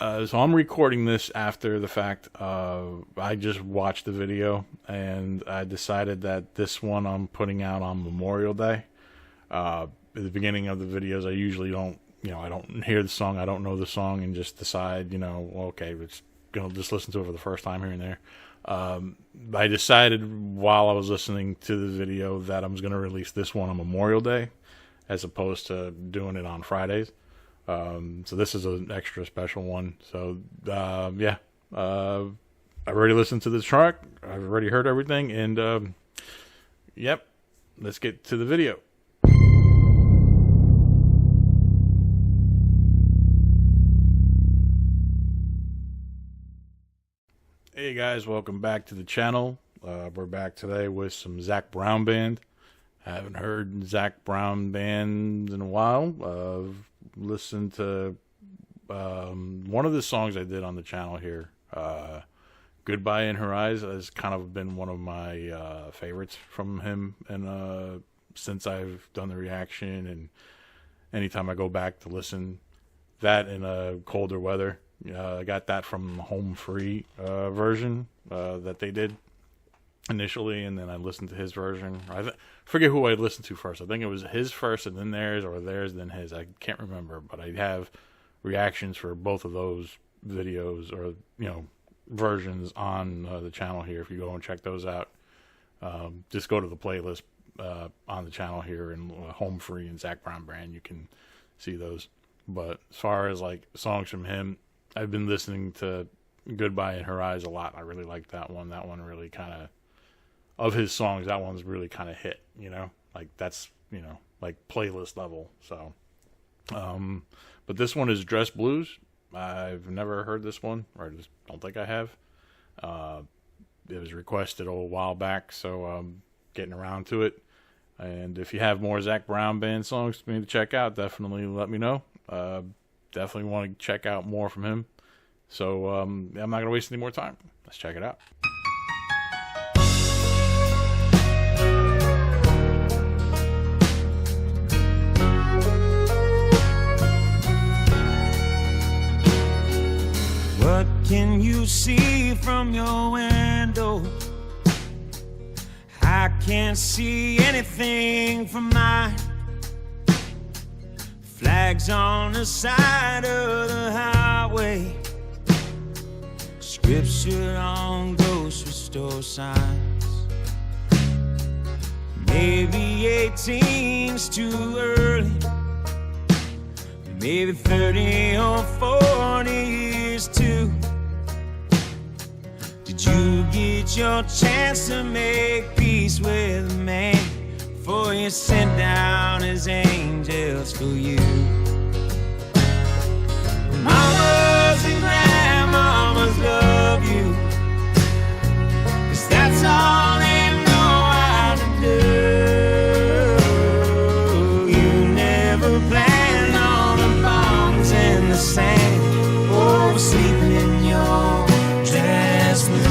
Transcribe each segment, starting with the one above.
So I'm recording this after the fact. I just watched the video and I decided that this one I'm putting out on Memorial Day. At the beginning of the videos, I usually don't, I don't hear the song, I don't know the song, and just decide, well, okay, it's gonna just listen to it for the first time here and there. I decided while I was listening to the video that I was gonna release this one on Memorial Day, as opposed to doing it on Fridays. So this is an extra special one. So, yeah, I already listened to the track. I've already heard everything. And, yep, let's get to the video. Hey guys, welcome back to the channel. We're back today with some Zac Brown Band. I haven't heard Zac Brown Band in a while. Listened to one of the songs I did on the channel here. Goodbye in Her Eyes has kind of been one of my favorites from him, and since I've done the reaction, and anytime I go back to listen, that in colder weather. I got that from the Home Free version that they did initially, and then I listened to his version. I forget who I listened to first. I think it was his first and then theirs, or theirs then his. I can't remember, but I have reactions for both of those videos, or versions on the channel here. If you go and check those out, just go to the playlist on the channel here, and Home Free and Zac Brown Band, you can see those. But as far as like songs from him, I've been listening to Goodbye in Her Eyes a lot. I really like that one. That one really kind of his songs, that one's really kind of hit, like that's, like playlist level. So, but this one is Dress Blues. I've never heard this one, or I just don't think I have. It was requested a while back, so I'm getting around to it. And if you have more Zac Brown Band songs for me to check out, definitely let me know. Definitely want to check out more from him. So I'm not going to waste any more time. Let's check it out. What can you see from your window? I can't see anything from mine. Flags on the side of the highway, scripture on grocery store signs. Maybe 18's too early, maybe 30 or 40 years too. Did you get your chance to make peace with a man before you sent down his angels for you? Mamas and grandmamas love you, 'cause that's all they know how to do. You never planned on the bombs in the sand, or sleeping in your dress blues.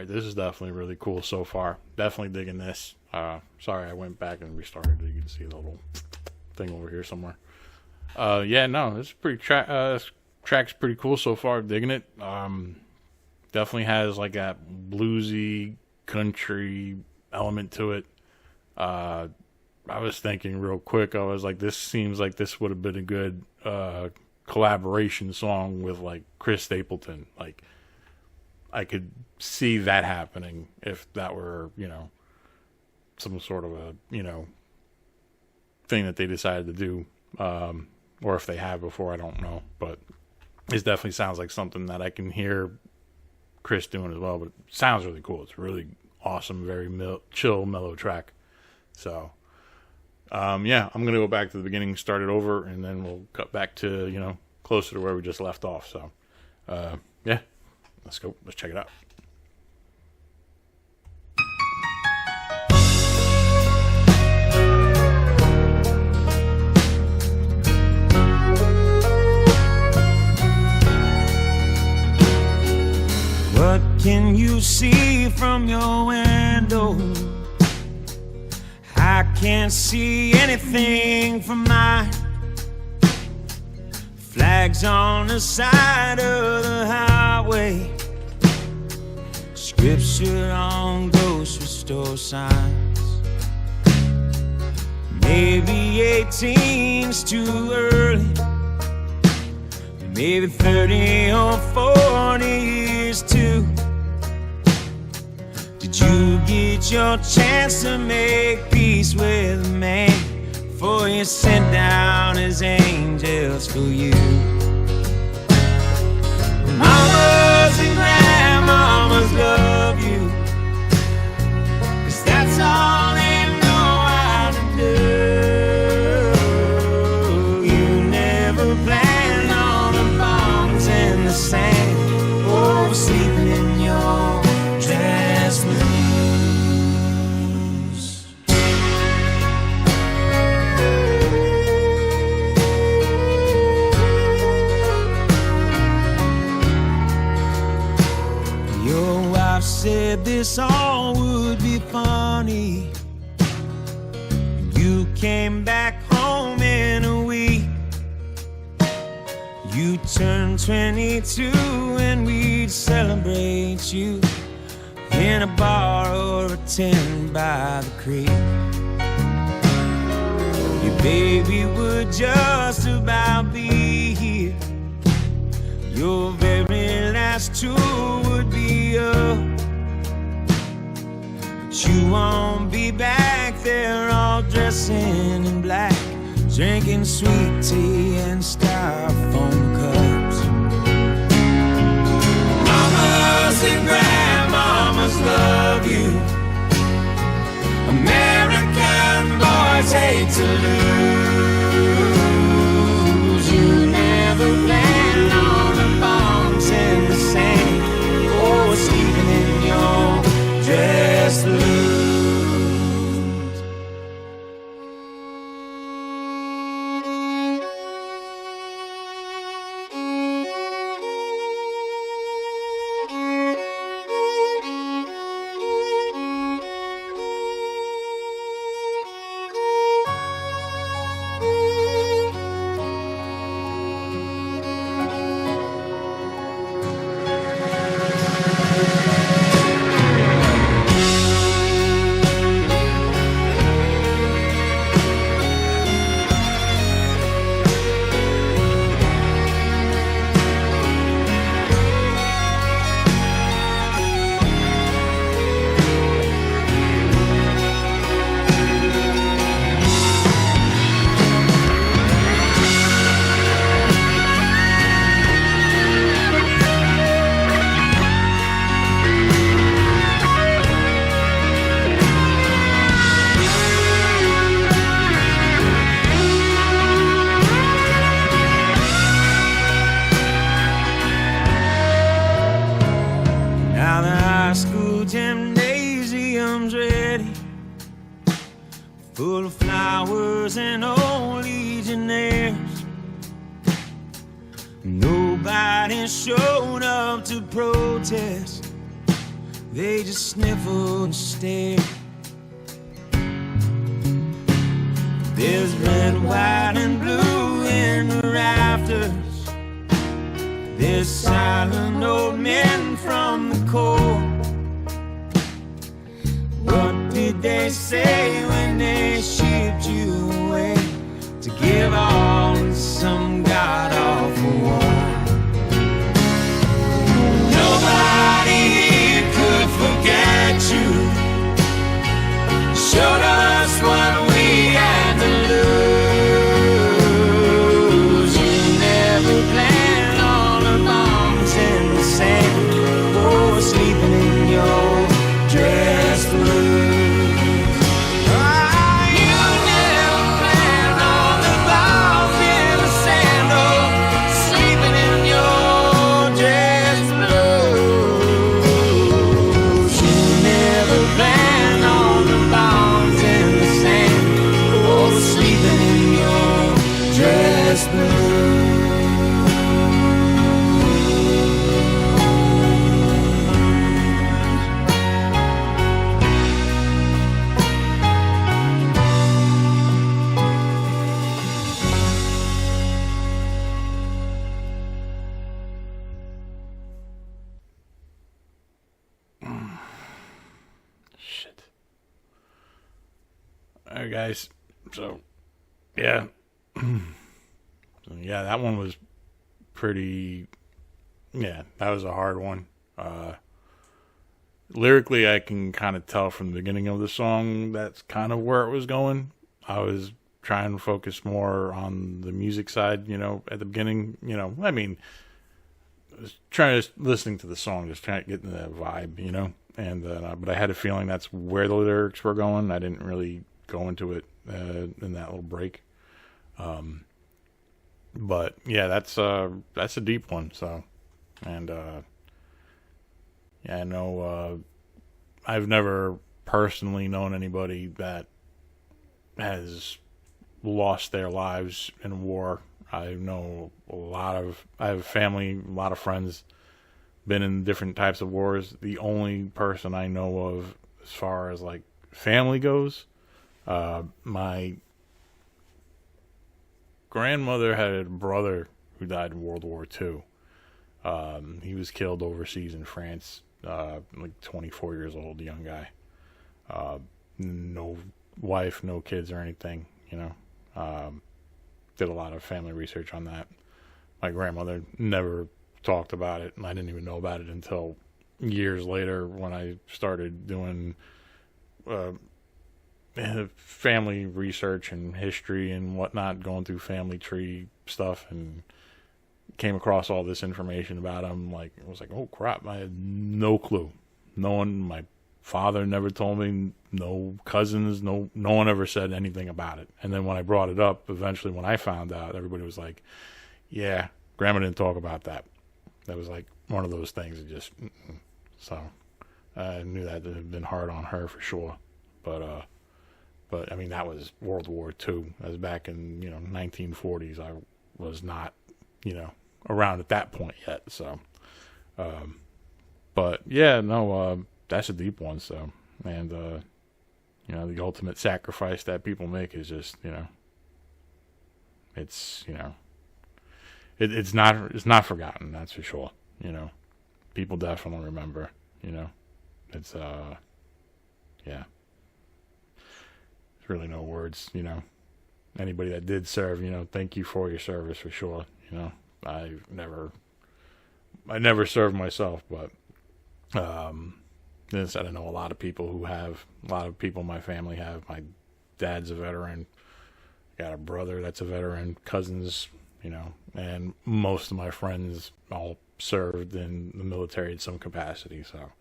This is definitely really cool so far. Definitely digging this. Sorry, I went back and restarted it. You can see the little thing over here somewhere. Yeah, no, this is pretty track's pretty cool so far. Digging it. Definitely has like that bluesy country element to it. I was thinking real quick. I was like, this seems like this would have been a good collaboration song with like Chris Stapleton. Like, I could see that happening if that were, some sort of a, thing that they decided to do. Or if they have before, I don't know. But it definitely sounds like something that I can hear Chris doing as well. But it sounds really cool. It's really awesome, very chill, mellow track. So, yeah, I'm going to go back to the beginning, start it over, and then we'll cut back to, closer to where we just left off. So, yeah. Let's go. Let's check it out. What can you see from your window? I can't see anything from mine. Flags on the side of the highway, scripture on grocery store signs. Maybe 18's too early, maybe 30 or 40 years too. Did you get your chance to make peace with a man before he sent down his angels for you? Mamas and grandmamas love you, 'cause that's all they know how to do. You never planned on the bombs in the sand, or sleeping in your dress blues. Your wife said this all would be funny. You came back home in a week. You turned 22 and we'd celebrate you in a bar or a tent by the creek. Your baby would just about be here. Your very last tour would be up, but you won't be back there all dressing in black, drinking sweet tea and styrofoam cups. Mamas and grandmamas love you. American boys hate to lose. You never planned on the bombs in the sand, or sleeping in your dress blues. Now the high school gymnasium's ready, full of flowers and old legionnaires. Nobody showed up to protest, they just sniffled and stared. There's red, white, and blue in the rafters. There's silent old men from the court. What did they say when they shipped you away to give all in some god-awful war? Nobody here could forget you. Showed us what we had to lose. You never planned on the bombs in the sand, or sleeping in your dress blues. All right, guys. So, yeah. Yeah, that one was pretty. Yeah, that was a hard one. Lyrically, I can kind of tell from the beginning of the song that's kind of where it was going. I was trying to focus more on the music side, at the beginning. I mean, I was trying to listening to the song, just trying to get in the vibe, and but I had a feeling that's where the lyrics were going. I didn't really go into it in that little break. But yeah, that's a deep one. So, and yeah, I know I've never personally known anybody that has lost their lives in war. I know I have family, a lot of friends, been in different types of wars. The only person I know of, as far as like family goes, my grandmother had a brother who died in World War II. He was killed overseas in France, like 24 years old, young guy. No wife, no kids or anything, did a lot of family research on that. My grandmother never talked about it, and I didn't even know about it until years later when I started doing family research and history and whatnot, going through family tree stuff, and came across all this information about him. Like, it was like, oh crap, I had no clue. No one, my father never told me, no cousins, no one ever said anything about it. And then when I brought it up, eventually when I found out, everybody was like, yeah, grandma didn't talk about that. That was like one of those things that just, so I knew that it had been hard on her for sure. But I mean, that was World War II. That was back in, 1940s. I was not, around at that point yet. So, but yeah, no, that's a deep one. So, and, the ultimate sacrifice that people make is just, it's, it's not forgotten. That's for sure. People definitely remember, it's, yeah. Really no words, anybody that did serve, thank you for your service for sure. I never served myself, but this, I don't know, a lot of people who have, a lot of people in my family have. My dad's a veteran, got a brother that's a veteran, cousins, and most of my friends all served in the military in some capacity. So,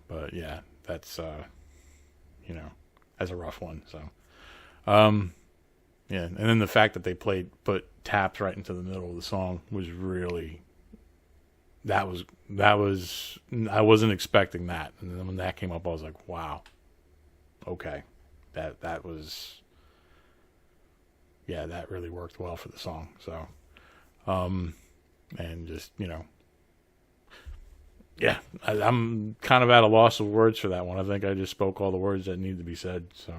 but yeah, that's, that's a rough one. So, yeah. And then the fact that they put taps right into the middle of the song was really, that was, I wasn't expecting that. And then when that came up, I was like, wow, okay. That was, yeah, that really worked well for the song. So, and just, yeah, I'm kind of at a loss of words for that one. I think I just spoke all the words that need to be said. So,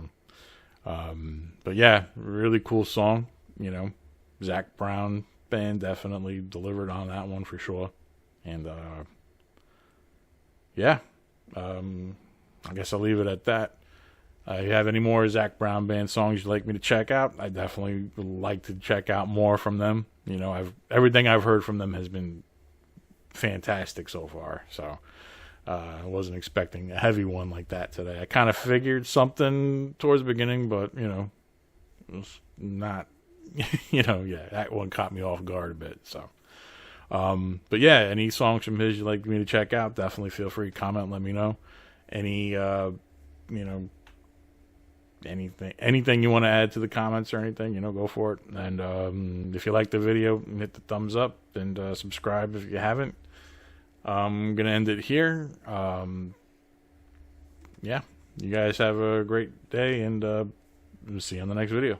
but yeah, really cool song. Zac Brown Band definitely delivered on that one for sure. And yeah, I guess I'll leave it at that. If you have any more Zac Brown Band songs you'd like me to check out, I definitely would like to check out more from them. Everything I've heard from them has been fantastic so far. So I wasn't expecting a heavy one like that today. I kind of figured something towards the beginning, but it was not, yeah, that one caught me off guard a bit. So, but yeah, any songs from his you'd like me to check out, definitely feel free to comment and let me know. Any, anything you want to add to the comments or anything, go for it. And if you like the video, hit the thumbs up and subscribe if you haven't. I'm going to end it here. Yeah, you guys have a great day, and we'll see you on the next video.